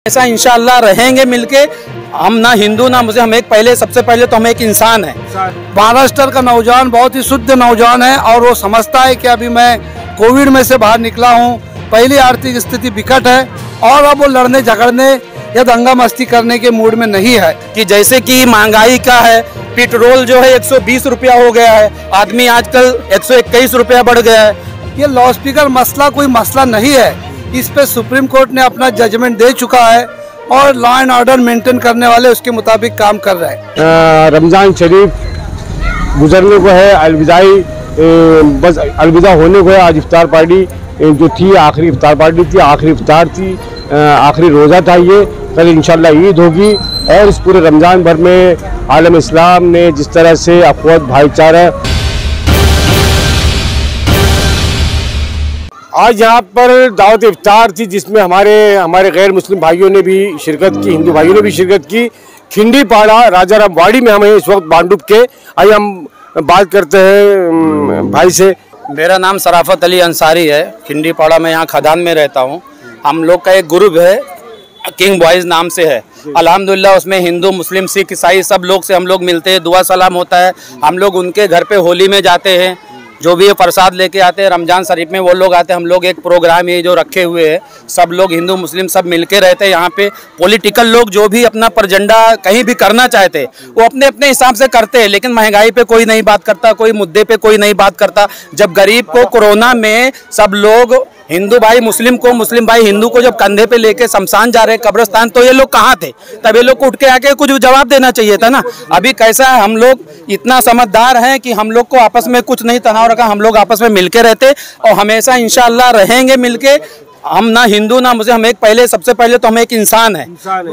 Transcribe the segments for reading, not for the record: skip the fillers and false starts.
ऐसा इंशाअल्लाह रहेंगे मिलके। हम ना हिंदू ना मुझे, हम एक पहले सबसे पहले तो हम एक इंसान है। महाराष्ट्र का नौजवान बहुत ही शुद्ध नौजवान है और वो समझता है कि अभी मैं कोविड में से बाहर निकला हूँ, पहली आर्थिक स्थिति विकट है और अब वो लड़ने झगड़ने या दंगा मस्ती करने के मूड में नहीं है। कि जैसे कि महंगाई का है, पेट्रोल जो है 120 रुपया हो गया है, आदमी आजकल 121 रुपया बढ़ गया है। ये लाउड स्पीकर मसला कोई मसला नहीं है, इस पे सुप्रीम कोर्ट ने अपना जजमेंट दे चुका है और लॉ एंड ऑर्डर मेंटेन करने वाले उसके मुताबिक काम कर रहे हैं। रमज़ान शरीफ गुजरने को है, अलविदाई बस अलविदा होने को है। आज इफ्तार पार्टी जो थी, आखिरी इफ्तार पार्टी थी, आखिरी इफ्तार थी, आखिरी रोज़ा था ये। कल इंशाल्लाह ईद होगी और इस पूरे रमज़ान भर में आलम इस्लाम ने जिस तरह से अखवत भाईचारा, आज यहाँ पर दावत इफ्तार थी जिसमें हमारे गैर मुस्लिम भाइयों ने भी शिरकत की, हिंदू भाइयों ने भी शिरकत की। खिंडीपाड़ा राजाराम वाड़ी में हम इस वक्त बांडुप के। आइए हम बात करते हैं भाई से। मेरा नाम सराफत अली अंसारी है, खिंडीपाड़ा में यहाँ खदान में रहता हूँ। हम लोग का एक ग्रुप है, किंग बॉयज़ नाम से है। अल्हम्दुलिल्लाह उसमें हिंदू मुस्लिम सिख ईसाई सब लोग से हम लोग मिलते हैं, दुआ सलाम होता है। हम लोग उनके घर पे होली में जाते हैं, जो भी ये प्रसाद लेके आते हैं। रमज़ान शरीफ में वो लोग आते हैं, हम लोग एक प्रोग्राम ये जो रखे हुए हैं, सब लोग हिंदू मुस्लिम सब मिलके रहते हैं। यहाँ पे पॉलिटिकल लोग जो भी अपना परजेंडा कहीं भी करना चाहते हैं वो अपने अपने हिसाब से करते हैं, लेकिन महंगाई पे कोई नहीं बात करता, कोई मुद्दे पे कोई नहीं बात करता। जब गरीब को कोरोना में सब लोग हिंदू भाई मुस्लिम को, मुस्लिम भाई हिंदू को जब कंधे पे लेके शमशान जा रहे कब्रिस्तान, तो ये लोग कहाँ थे? तब ये लोग को उठ के आके कुछ जवाब देना चाहिए था ना। अभी कैसा है, हम लोग इतना समझदार हैं कि हम लोग को आपस में कुछ नहीं तनाव रखा, हम लोग आपस में मिलके रहते और हमेशा इंशाअल्लाह रहेंगे मिलके। हम ना हिंदू ना मुझे, हम एक पहले सबसे पहले तो हम एक इंसान है।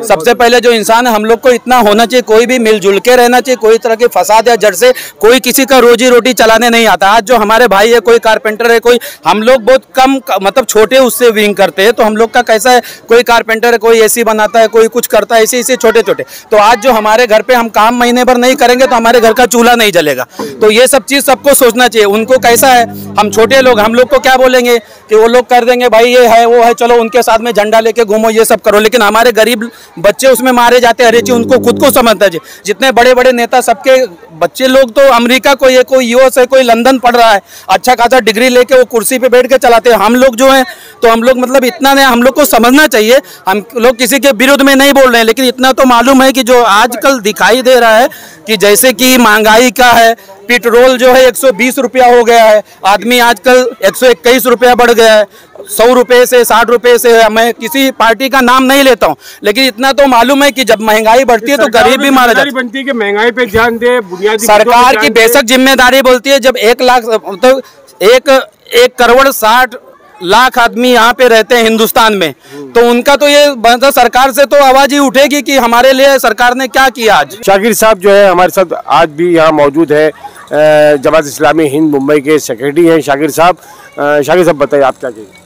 सबसे पहले जो इंसान है, हम लोग को इतना होना चाहिए, कोई भी मिलजुल के रहना चाहिए। कोई तरह के फसाद या जड़ से कोई किसी का रोजी रोटी चलाने नहीं आता। आज जो हमारे भाई है, कोई कारपेंटर है, कोई हम लोग बहुत कम मतलब छोटे उससे विंग करते हैं। तो हम लोग का कैसा है, कोई कारपेंटर है, कोई एसी बनाता है, कोई कुछ करता है, ऐसे छोटे छोटे। तो आज जो हमारे घर पे हम काम महीने भर नहीं करेंगे तो हमारे घर का चूल्हा नहीं जलेगा। तो ये सब चीज़ सबको सोचना चाहिए। उनको कैसा है, हम छोटे लोग, हम लोग को क्या बोलेंगे कि वो लोग कर देंगे, भाई ये है वो है, चलो उनके साथ में झंडा लेके घूमो, ये सब करो। लेकिन हमारे गरीब बच्चे उसमें मारे जाते हैं। हर चीज उनको खुद को समझता है। जितने बड़े बड़े नेता सबके बच्चे लोग तो अमेरिका को, ये कोई यूएस है, कोई लंदन पढ़ रहा है, अच्छा खासा डिग्री लेके वो कुर्सी पे बैठ के चलाते हैं। हम लोग जो हैं तो हम लोग मतलब इतना नहीं, हम लोग को समझना चाहिए। हम लोग किसी के विरुद्ध में नहीं बोल रहे हैं, लेकिन इतना तो मालूम है कि जो आजकल दिखाई दे रहा है कि जैसे कि महंगाई का है, पेट्रोल जो है 120 रुपया हो गया है, आदमी आजकल 121 रुपया बढ़ गया है। 100 रुपये से 60 रुपये से, मैं किसी पार्टी का नाम नहीं लेता हूँ, लेकिन इतना तो मालूम है कि जब महंगाई बढ़ती है तो गरीब भी मारा जाता है। बनती है कि महंगाई पे ध्यान दे, बुनियादी सरकार की बेशक जिम्मेदारी बोलती है। जब 1 लाख तो 1 करोड़ 60 लाख आदमी यहाँ पे रहते हैं हिंदुस्तान में, तो उनका तो ये मतलब सरकार से तो आवाज ही उठेगी कि हमारे लिए सरकार ने क्या किया। आज शाकिर साहब जो है हमारे साथ आज भी यहाँ मौजूद है, जमात इस्लामी हिंद मुंबई के सेक्रेटरी हैं शाकिर साहब। शाकिर साहब बताइए आप क्या कहेंगे?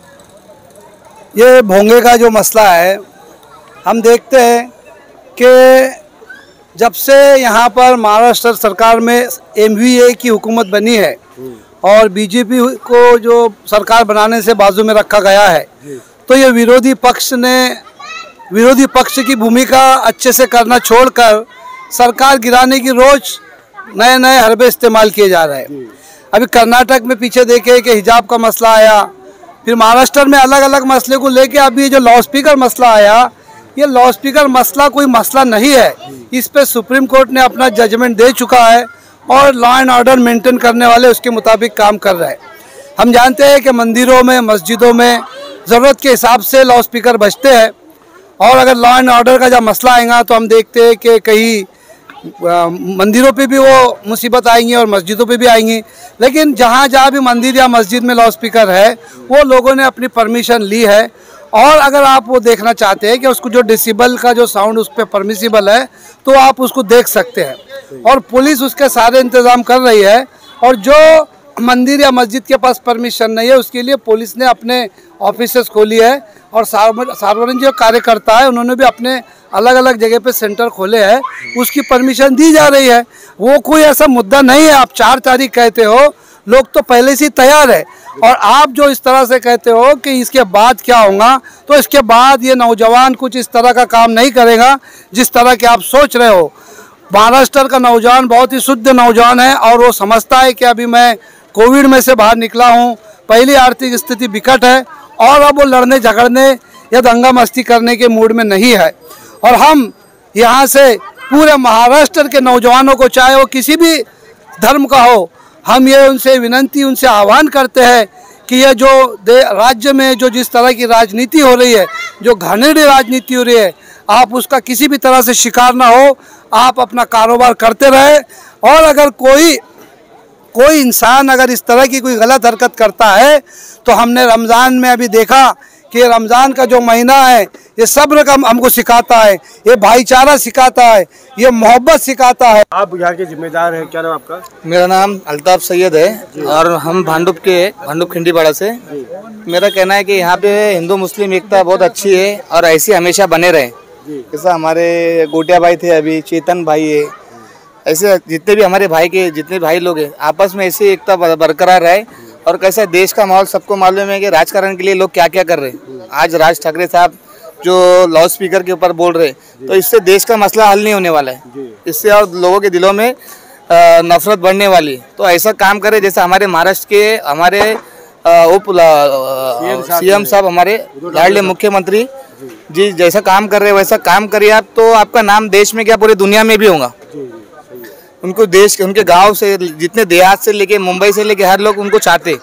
ये भोंगे का जो मसला है, हम देखते हैं कि जब से यहाँ पर महाराष्ट्र सरकार में MVA की हुकूमत बनी है और बीजेपी को जो सरकार बनाने से बाजू में रखा गया है, तो ये विरोधी पक्ष की भूमिका अच्छे से करना छोड़कर सरकार गिराने की रोज नए नए हरबे इस्तेमाल किए जा रहे हैं। अभी कर्नाटक में पीछे देखे कि हिजाब का मसला आया, फिर महाराष्ट्र में अलग अलग मसले को लेके अभी ये जो लाउड स्पीकर मसला आया, ये लाउड स्पीकर मसला कोई मसला नहीं है, इस पे सुप्रीम कोर्ट ने अपना जजमेंट दे चुका है और लॉ एंड ऑर्डर मेंटेन करने वाले उसके मुताबिक काम कर रहे हैं। हम जानते हैं कि मंदिरों में, मस्जिदों में ज़रूरत के हिसाब से लाउड स्पीकर बजते हैं और अगर लॉ एंड ऑर्डर का जब मसला आएगा तो हम देखते हैं कि कहीं मंदिरों पे भी वो मुसीबत आएंगी और मस्जिदों पे भी आएंगी। लेकिन जहाँ जहाँ भी मंदिर या मस्जिद में लाउड स्पीकर है, वो लोगों ने अपनी परमिशन ली है और अगर आप वो देखना चाहते हैं कि उसको जो डेसिबल का जो साउंड उस पर परमिसिबल है तो आप उसको देख सकते हैं और पुलिस उसके सारे इंतज़ाम कर रही है। और जो मंदिर या मस्जिद के पास परमिशन नहीं है उसके लिए पुलिस ने अपने ऑफिसेस खोली है और सार्वजनिक जो कार्यकर्ता है उन्होंने भी अपने अलग अलग जगह पे सेंटर खोले हैं, उसकी परमिशन दी जा रही है। वो कोई ऐसा मुद्दा नहीं है। आप 4 तारीख कहते हो, लोग तो पहले से ही तैयार है। और आप जो इस तरह से कहते हो कि इसके बाद क्या होगा, तो इसके बाद ये नौजवान कुछ इस तरह का काम नहीं करेगा जिस तरह के आप सोच रहे हो। महाराष्ट्र का नौजवान बहुत ही शुद्ध नौजवान है और वो समझता है कि अभी मैं कोविड में से बाहर निकला हूँ, पहली आर्थिक स्थिति विकट है और अब वो लड़ने झगड़ने या दंगा मस्ती करने के मूड में नहीं है। और हम यहाँ से पूरे महाराष्ट्र के नौजवानों को, चाहे वो किसी भी धर्म का हो, हम ये उनसे विनंती, उनसे आह्वान करते हैं कि ये जो राज्य में जो जिस तरह की राजनीति हो रही है, जो घनेडी राजनीति हो रही है, आप उसका किसी भी तरह से शिकार ना हो, आप अपना कारोबार करते रहे। और अगर कोई इंसान अगर इस तरह की कोई गलत हरकत करता है तो हमने रमज़ान में अभी देखा कि रमज़ान का जो महीना है ये सब्र का हमको सिखाता है, ये भाईचारा सिखाता है, ये मोहब्बत सिखाता है। आप यहाँ के जिम्मेदार हैं, क्या नाम आपका? मेरा नाम अल्ताफ सैयद है और हम भांडुप खिंडीपाड़ा से। मेरा कहना है कि यहाँ पे हिंदू मुस्लिम एकता बहुत अच्छी है और ऐसी हमेशा बने रहे। जैसा हमारे गोटिया भाई थे, अभी चेतन भाई है, ऐसे जितने भी हमारे भाई के जितने भाई लोग हैं आपस में ऐसी एकता बरकरार रहे। और कैसा देश का माहौल सबको मालूम है कि राजकारण के लिए लोग क्या क्या कर रहे हैं। आज राज ठाकरे साहब जो लाउड स्पीकर के ऊपर बोल रहे, तो इससे देश का मसला हल नहीं होने वाला है, इससे और लोगों के दिलों में नफरत बढ़ने वाली। तो ऐसा काम करे जैसे हमारे महाराष्ट्र के हमारे सीएम साहब, हमारे लाडले मुख्यमंत्री जी जैसा काम कर रहे हैं वैसा काम करिए आप, तो आपका नाम देश में क्या पूरी दुनिया में भी होगा। उनको देश के उनके गांव से जितने देहात से लेके मुंबई से लेके हर लोग उनको चाहते,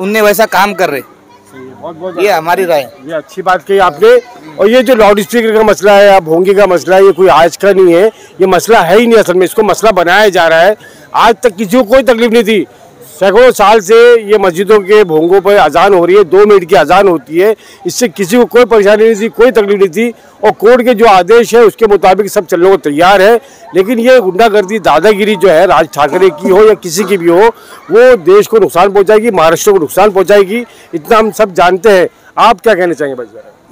उनने वैसा काम कर रहे। ये हमारी राय। ये अच्छी बात कही आपने। और ये जो लाउड स्पीकर का मसला है या भोंगे का मसला है, ये कोई आज का नहीं है, ये मसला है ही नहीं। असल में इसको मसला बनाया जा रहा है। आज तक किसी को कोई तकलीफ नहीं थी। सैकड़ों साल से ये मस्जिदों के भोंगों पर अजान हो रही है, 2 मिनट की अजान होती है, इससे किसी को कोई परेशानी नहीं थी, कोई तकलीफ नहीं थी। और कोर्ट के जो आदेश है उसके मुताबिक सब चलने को तैयार है। लेकिन ये गुंडागर्दी, दादागिरी जो है राज ठाकरे की हो या किसी की भी हो, वो देश को नुकसान पहुंचाएगी, महाराष्ट्र को नुकसान पहुंचाएगी, इतना हम सब जानते हैं। आप क्या कहना चाहेंगे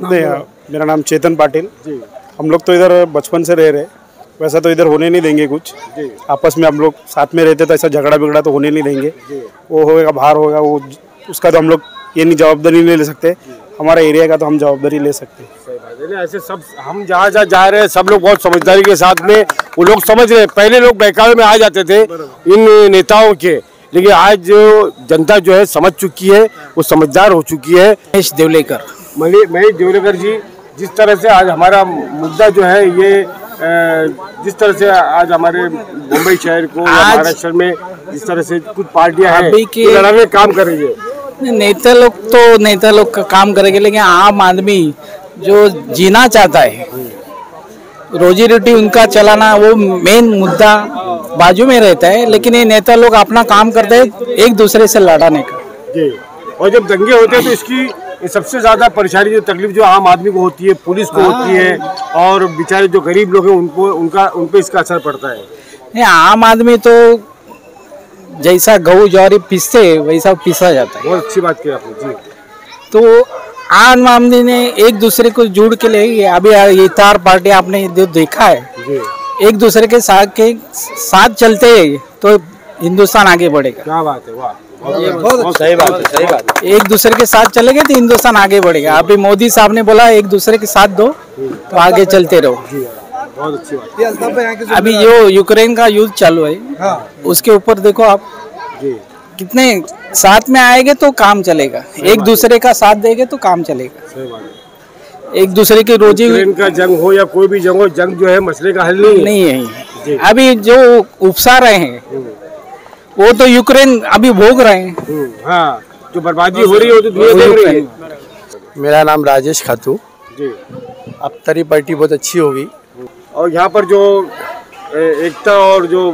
भाई? मेरा नाम चेतन पाटिल जी। हम लोग तो इधर बचपन से रह रहे, वैसा तो इधर होने नहीं देंगे कुछ। आपस में हम लोग साथ में रहते तो ऐसा झगड़ा बिगड़ा तो होने नहीं देंगे। वो होगा बाहर होगा, वो उसका तो हम लोग ये नहीं जवाबदारी नहीं ले सकते। हमारा एरिया का तो हम जवाबदारी ले सकते हैं। ऐसे सब हम जहाँ जा रहे हैं सब लोग बहुत समझदारी के साथ में वो लोग समझ रहे हैं। पहले लोग बहकावे में आ जाते थे इन नेताओं के, लेकिन आज जो जनता जो है समझ चुकी है, वो समझदार हो चुकी है। महेश देवलेकर जी, जिस तरह से आज हमारा मुद्दा जो है ये जिस तरह से आज हमारे मुंबई शहर को महाराष्ट्र में जिस तरह से कुछ पार्टियां हैं लड़ाने काम कर रही है, नेता लोग का काम करेंगे, लेकिन आम आदमी जो जीना चाहता है, रोजी रोटी उनका चलाना, वो मेन मुद्दा बाजू में रहता है। लेकिन ये नेता लोग अपना काम करते हैं एक दूसरे से लड़ाने का। और जब दंगे होते हैं तो इसकी सबसे ज्यादा परेशानी जो तकलीफ जो आम आदमी को होती है, पुलिस को होती है, और बेचारे जो गरीब लोग हैं उन पे इसका असर पड़ता है। नहीं, आम आदमी तो जैसा गेहूं ज्वारी पीसते वैसा पीसा जाता है। बहुत अच्छी बात की आपने जी। तो आम आदमी ने एक दूसरे को जोड़ के ले, अभी ये चार पार्टी आपने जो देखा है जी, एक दूसरे के साथ चलते हैं तो हिंदुस्तान आगे बढ़ेगा। क्या बात है, वाह, बहुत सही बात है, सही बात है। एक दूसरे के साथ चलेंगे तो हिंदुस्तान आगे बढ़ेगा। अभी मोदी साहब ने बोला एक दूसरे के साथ दो तो आगे चलते रहो। बहुत अच्छी बात। अभी जो यूक्रेन का युद्ध चालू है, उसके ऊपर देखो आप, कितने साथ में आएंगे तो काम चलेगा, एक दूसरे का साथ देंगे तो काम चलेगा। एक दूसरे की रोजी का जंग हो या कोई भी जंग हो, जंग जो है मसले का हल नहीं है। अभी जो उपसा रहे हैं वो तो यूक्रेन अभी भोग रहे हैं। हाँ, जो बर्बादी हो रही है वो तो दुनिया देख रही है। मेरा नाम राजेश खातू जी। अब तरी पार्टी बहुत अच्छी होगी और यहाँ पर जो एकता और जो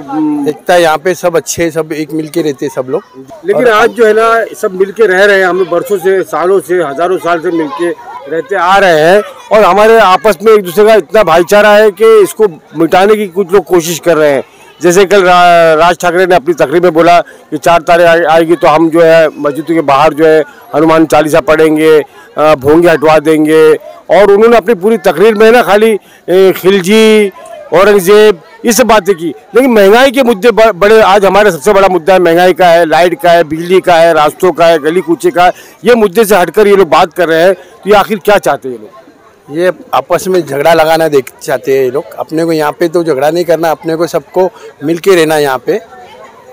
एकता, यहाँ पे सब अच्छे, सब एक मिल के रहते सब लोग। लेकिन आज जो है ना सब मिल के रह रहे हैं, हम बरसों से, सालों से, हजारों साल से मिल के रहते आ रहे हैं और हमारे आपस में एक दूसरे का इतना भाईचारा है कि इसको मिटाने की कुछ लोग कोशिश कर रहे हैं। जैसे कल राज ठाकरे ने अपनी तकरीर में बोला कि 4 तारीख आएगी तो हम जो है मस्जिदों के बाहर जो है हनुमान चालीसा पढ़ेंगे, भोंगे हटवा देंगे। और उन्होंने अपनी पूरी तकरीर में ना खाली खिलजी औरंगजेब, ये सब बातें की। लेकिन महंगाई के मुद्दे बड़े, आज हमारा सबसे बड़ा मुद्दा है महंगाई का है, लाइट का है, बिजली का है, रास्तों का है, गली कूचे का है। ये मुद्दे से हटकर ये लोग बात कर रहे हैं, तो ये आखिर क्या चाहते हैं ये लोग? ये आपस में झगड़ा लगाना देख चाहते हैं ये लोग। अपने को यहाँ पे तो झगड़ा नहीं करना, अपने को सबको मिल के रहना। यहाँ पे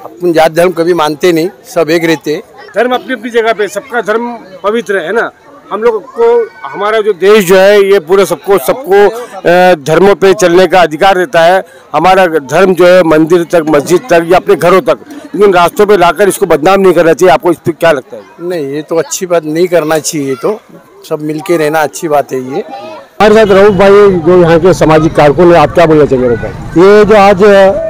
अपन जात धर्म कभी मानते नहीं, सब एक रहते। धर्म अपनी अपनी जगह पे, सबका धर्म पवित्र है ना। हम लोग को, हमारा जो देश जो है ये पूरे सबको धर्मों पे चलने का अधिकार देता है। हमारा धर्म जो है मंदिर तक, मस्जिद तक या अपने घरों तक, लेकिन रास्तों पे लाकर इसको बदनाम नहीं करना चाहिए। आपको इस पर क्या लगता है? नहीं, ये तो अच्छी बात नहीं करना चाहिए, तो सब मिलके रहना अच्छी बात है। ये हमारे साथ रऊफ भाई जो यहाँ के सामाजिक कारकुन है, आप क्या बोलना चाहेंगे रऊफ भाई? ये जो आज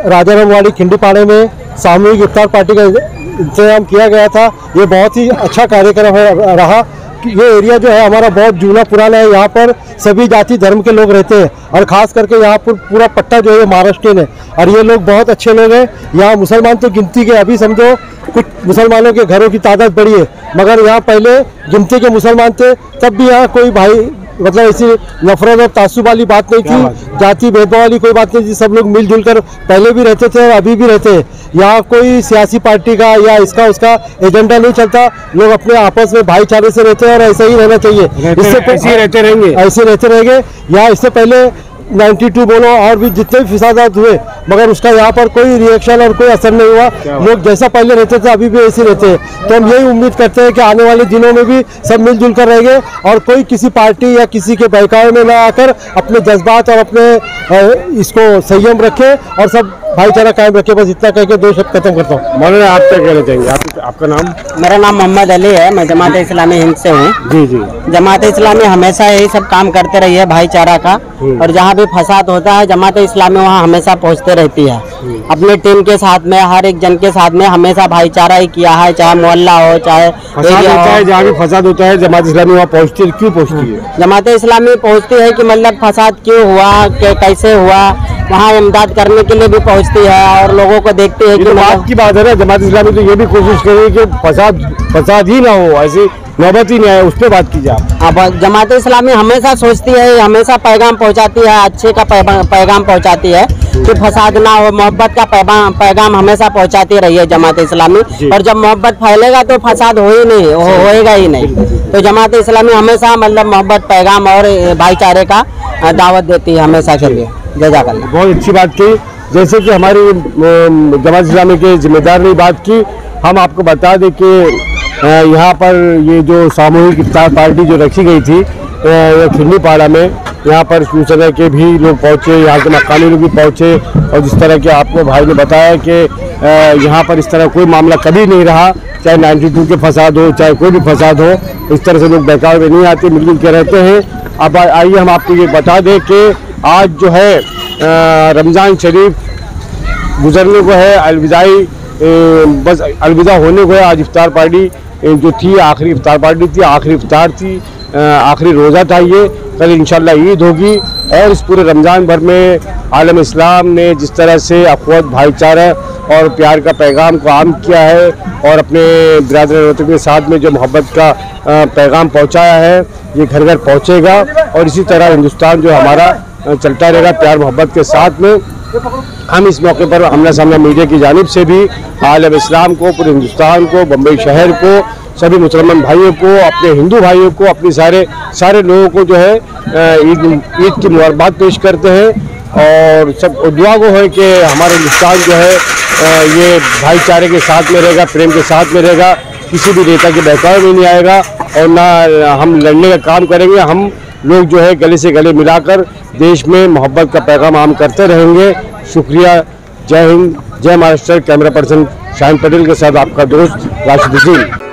राजारामवाड़ी खिंडीपाड़े में सामूहिक इफ्तार पार्टी का इंतजाम किया गया था, ये बहुत ही अच्छा कार्यक्रम रहा। ये एरिया जो है हमारा बहुत जूना पुराना है, यहाँ पर सभी जाति धर्म के लोग रहते हैं और ख़ास करके यहाँ पर पूरा पट्टा जो है महाराष्ट्रियन है और ये लोग बहुत अच्छे लोग हैं। यहाँ मुसलमान तो गिनती के, अभी समझो कुछ मुसलमानों के घरों की तादाद बड़ी है, मगर यहाँ पहले गिनती के मुसलमान थे, तब भी यहाँ कोई भाई मतलब ऐसी नफरत और तासुब वाली बात नहीं थी, जाति भेदभाव वाली कोई बात नहीं थी। सब लोग मिलजुल कर पहले भी रहते थे और अभी भी रहते हैं। यहाँ कोई सियासी पार्टी का या इसका उसका एजेंडा नहीं चलता, लोग अपने आपस में भाईचारे से रहते हैं और ऐसा ही रहना चाहिए। इससे ऐसे रहते रहेंगे। यहाँ इससे पहले 92 बोलो और भी जितने भी फिसादात हुए, मगर उसका यहाँ पर कोई रिएक्शन और कोई असर नहीं हुआ। लोग जैसा पहले रहते थे अभी भी ऐसे रहते हैं। तो हम यही उम्मीद करते हैं कि आने वाले दिनों में भी सब मिलजुल कर रहेंगे और कोई किसी पार्टी या किसी के बहकावे में ना आकर अपने जज्बात और अपने इसको संयम रखे और सब भाईचारा कायम रखे। बस इतना कह के दो शब्द खत्म करता हूँ। मौलाना, आप क्या कहना चाहेंगे? आपका नाम? मेरा नाम मोहम्मद अली है, मैं जमात इस्लामी हिंद से हूँ। जी जी। जमात इस्लामी हमेशा यही सब काम करते रही है भाईचारा का, और जहाँ भी फसाद होता है जमात इस्लामी वहाँ हमेशा पहुँचते रहती है। अपने टीम के साथ में, हर एक जन के साथ में हमेशा भाईचारा ही किया है, चाहे मोहल्ला हो चाहे जहाँ भी फसाद होता है जमात इस्लामी वहाँ पहुँचती है। क्यों पहुँचती है जमात इस्लामी? पहुँचती है कि मतलब फसाद क्यों हुआ, कैसे हुआ, वहाँ इमदाद करने के लिए भी पहुँचती है और लोगों को देखती है कि बात की बात है ना। जमात इस्लामी तो ये भी कोशिश करेगी कि फसाद ही ना हो, ऐसी नौबत ही नहीं आए, उस पर बात कीजिए आप। अब जमात इस्लामी हमेशा सोचती है, हमेशा पैगाम पहुंचाती है, अच्छे का पैगाम पहुंचाती है कि फसाद ना हो, मोहब्बत का पैगाम हमेशा पहुंचाती रही है जमात इस्लामी। और जब मोहब्बत फैलेगा तो फसाद होएगा ही नहीं। तो जमात इस्लामी हमेशा मतलब मोहब्बत, पैगाम और भाईचारे का दावत देती है हमेशा के लिए। जज़ाकल्लाह। बहुत अच्छी बात की। जैसे कि हमारी जमात इस्लामी के जिम्मेदार ने बात की, हम आपको बता दें कि यहाँ पर ये जो सामूहिक इफ्तार पार्टी जो रखी गई थी खिंडीपाड़ा में, यहाँ पर सूचना के भी लोग पहुँचे, यहाँ के मकानी लोग भी पहुँचे और जिस तरह के आपको भाई ने बताया कि यहाँ पर इस तरह कोई मामला कभी नहीं रहा, चाहे 92 के फसाद हो चाहे कोई भी फसाद हो, इस तरह से लोग बहकावे में नहीं आते, मिलजुल के रहते हैं। अब आइए हम आपको ये बता दें कि आज जो है रमज़ान शरीफ गुजरने को है, अलविदाई बस अलविदा होने को है। आज इफ्तार पार्टी जो थी आखिरी इफ्तार पार्टी थी, आखिरी इफ्तार थी, आखिरी रोज़ा था ये। कल इंशाल्लाह ईद होगी और इस पूरे रमज़ान भर में आलम इस्लाम ने जिस तरह से अखवत, भाईचारा और प्यार का पैगाम को आम किया है और अपने बिरादर वतन के साथ में जो मोहब्बत का पैगाम पहुंचाया है, ये घर घर पहुंचेगा और इसी तरह हिंदुस्तान जो हमारा चलता रहेगा प्यार मोहब्बत के साथ में। हम इस मौके पर आमना सामना मीडिया की जानिब से भी आलम इस्लाम को, पूरे हिंदुस्तान को, बम्बई शहर को, सभी मुसलमान भाइयों को, अपने हिंदू भाइयों को, अपने सारे लोगों को जो है ईद की मुबारकबाद पेश करते हैं और सब दुआ को है कि हमारा हिंदुस्तान जो है ये भाईचारे के साथ में रहेगा, प्रेम के साथ में रहेगा, किसी भी नेता के बहकावे में नहीं आएगा और ना हम लड़ने का काम करेंगे। हम लोग जो है गले से गले मिलाकर देश में मोहब्बत का पैगाम आम करते रहेंगे। शुक्रिया। जय हिंद, जय महाराष्ट्र। कैमरा पर्सन शाहिन पटेल के साथ आपका दोस्त राशिद हुसैन।